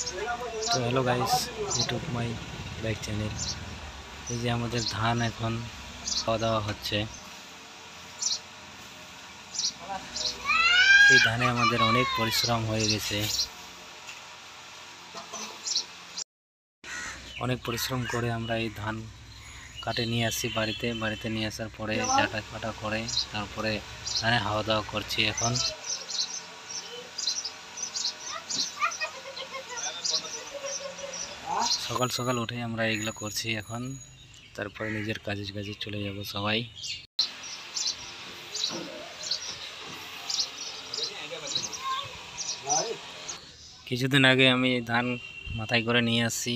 তো hello guys, YouTube মাই back channel. এই যে আমাদের ধান এখন খাওয়া দাওয়া হচ্ছে। এই ধানে আমাদের অনেক পরিশ্রম হয়ে গেছে, অনেক পরিশ্রম করে আমরা এই ধান কাটে নিয়ে আসছি বাড়িতে নিয়ে আসার পরে ঝাঁটা ফাটা করে তারপরে ধানে খাওয়া দাওয়া করছি। এখন সকাল সকাল উঠে আমরা এইগুলো করছি এখন, তারপরে নিজের কাজে চলে যাব সবাই। কিছুদিন আগে আমি ধান মাথায় করে নিয়ে আসছি,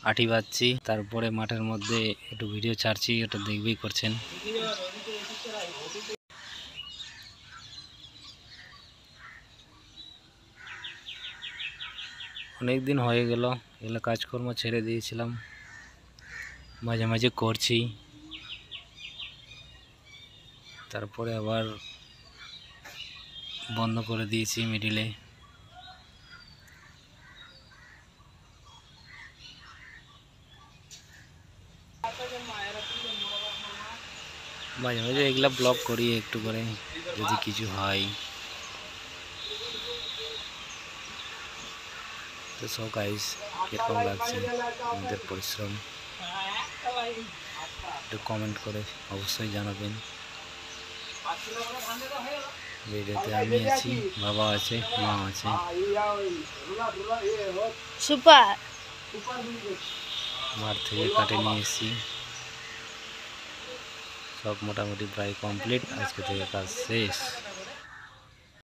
আটি বাঁধছি, তারপরে মাঠের মধ্যে একটু ভিডিও ছাড়ছি, ওটা দেখবেই করছেন। অনেক দিন হয়ে গেল এগুলো কাজকর্ম ছেড়ে দিয়েছিলাম, মাঝে মাঝে করছি, তারপরে আবার বন্ধ করে দিয়েছি মিডিলে। মাঝে মাঝে এগুলা ব্লগ করি একটু করে, যদি কিছু হয়। তো সো গাইস, কীরকম লাগছে আমাদের পরিশ্রম একটু কমেন্ট করে অবশ্যই জানাবেন। ভিডিওতে আমি আছি, বাবা আছে, মা আছে। সুপার মাঠ থেকে কাটে নিয়ে এসেছি, সব মোটামুটি প্রায় কমপ্লিট। আজকে থেকে কাজ শেষ।